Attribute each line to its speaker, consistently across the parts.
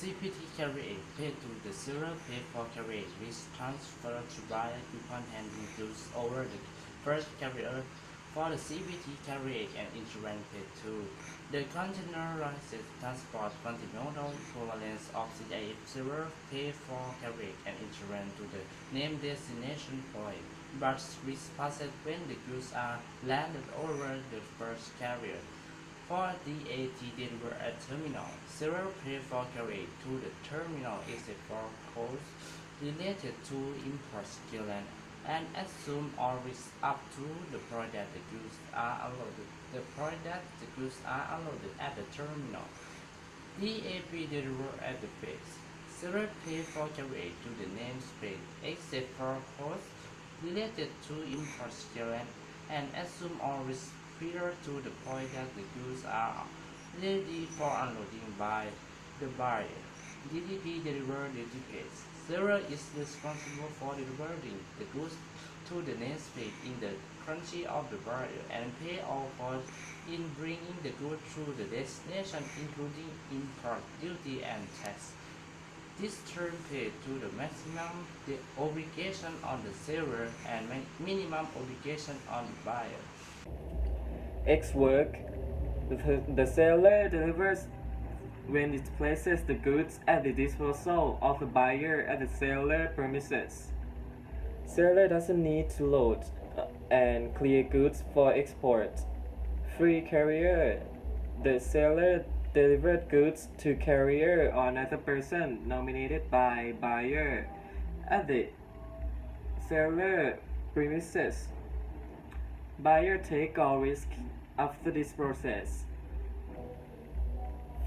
Speaker 1: CPT carriage paid to the seller paid for carriage which transfer to buyer upon handing goods over the first carrier. For the CPT carriage and insurance paid to the containerized transport continental equivalence of CIF seller pay for carriage and insurance to the named destination point, but which passes when the goods are landed over the first carrier. For DAT delivered at terminal, several pay for carriage to the terminal except for costs related to import clearance and assume or risk up to the point that the goods are unloaded. The point that the goods are unloaded at the terminal. DAP delivered at the base. Several pay for carriage to the namespace except for costs related to import clearance and assume or risk prior to the point that the goods are ready for unloading by the buyer. DDP deliver the tickets. Seller is responsible for delivering the goods to the namespace in the country of the buyer and pay all costs in bringing the goods to the destination, including import duty and tax. This term paid to the maximum the obligation on the seller and minimum obligation on the buyer.
Speaker 2: X work. The seller delivers when it places the goods at the disposal of the buyer at the seller premises. Seller doesn't need to load and clear goods for export. Free carrier. The seller delivered goods to carrier or another person nominated by buyer at the seller premises. Buyer take all risk after this process.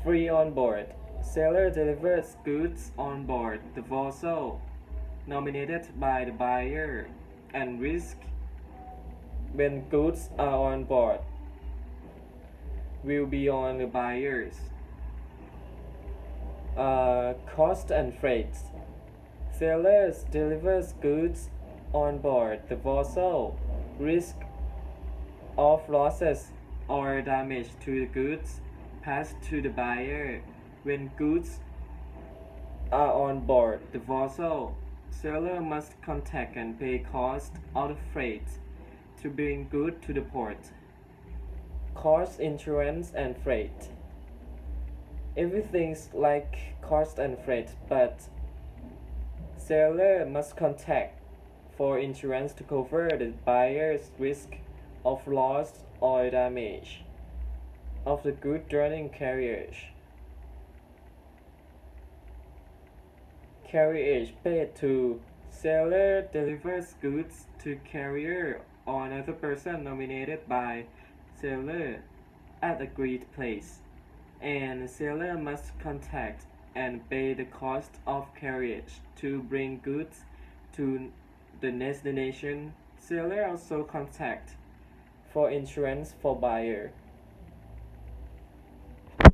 Speaker 2: Free on board. Seller delivers goods on board the vessel nominated by the buyer and risk when goods are on board will be on the buyers. Cost and freight. Sellers delivers goods on board the vessel. Risk of losses or damage to the goods passed to the buyer when goods are on board the vessel. Seller must contact and pay cost of the freight to bring goods to the port. Cost, insurance, and freight. Everything's like cost and freight, but seller must contact for insurance to cover the buyer's risk of loss or damage of the good during carriage. Carriage paid to seller delivers goods to carrier or another person nominated by seller at agreed place, and seller must contact and pay the cost of carriage to bring goods to the destination. Seller also contact for insurance for buyer.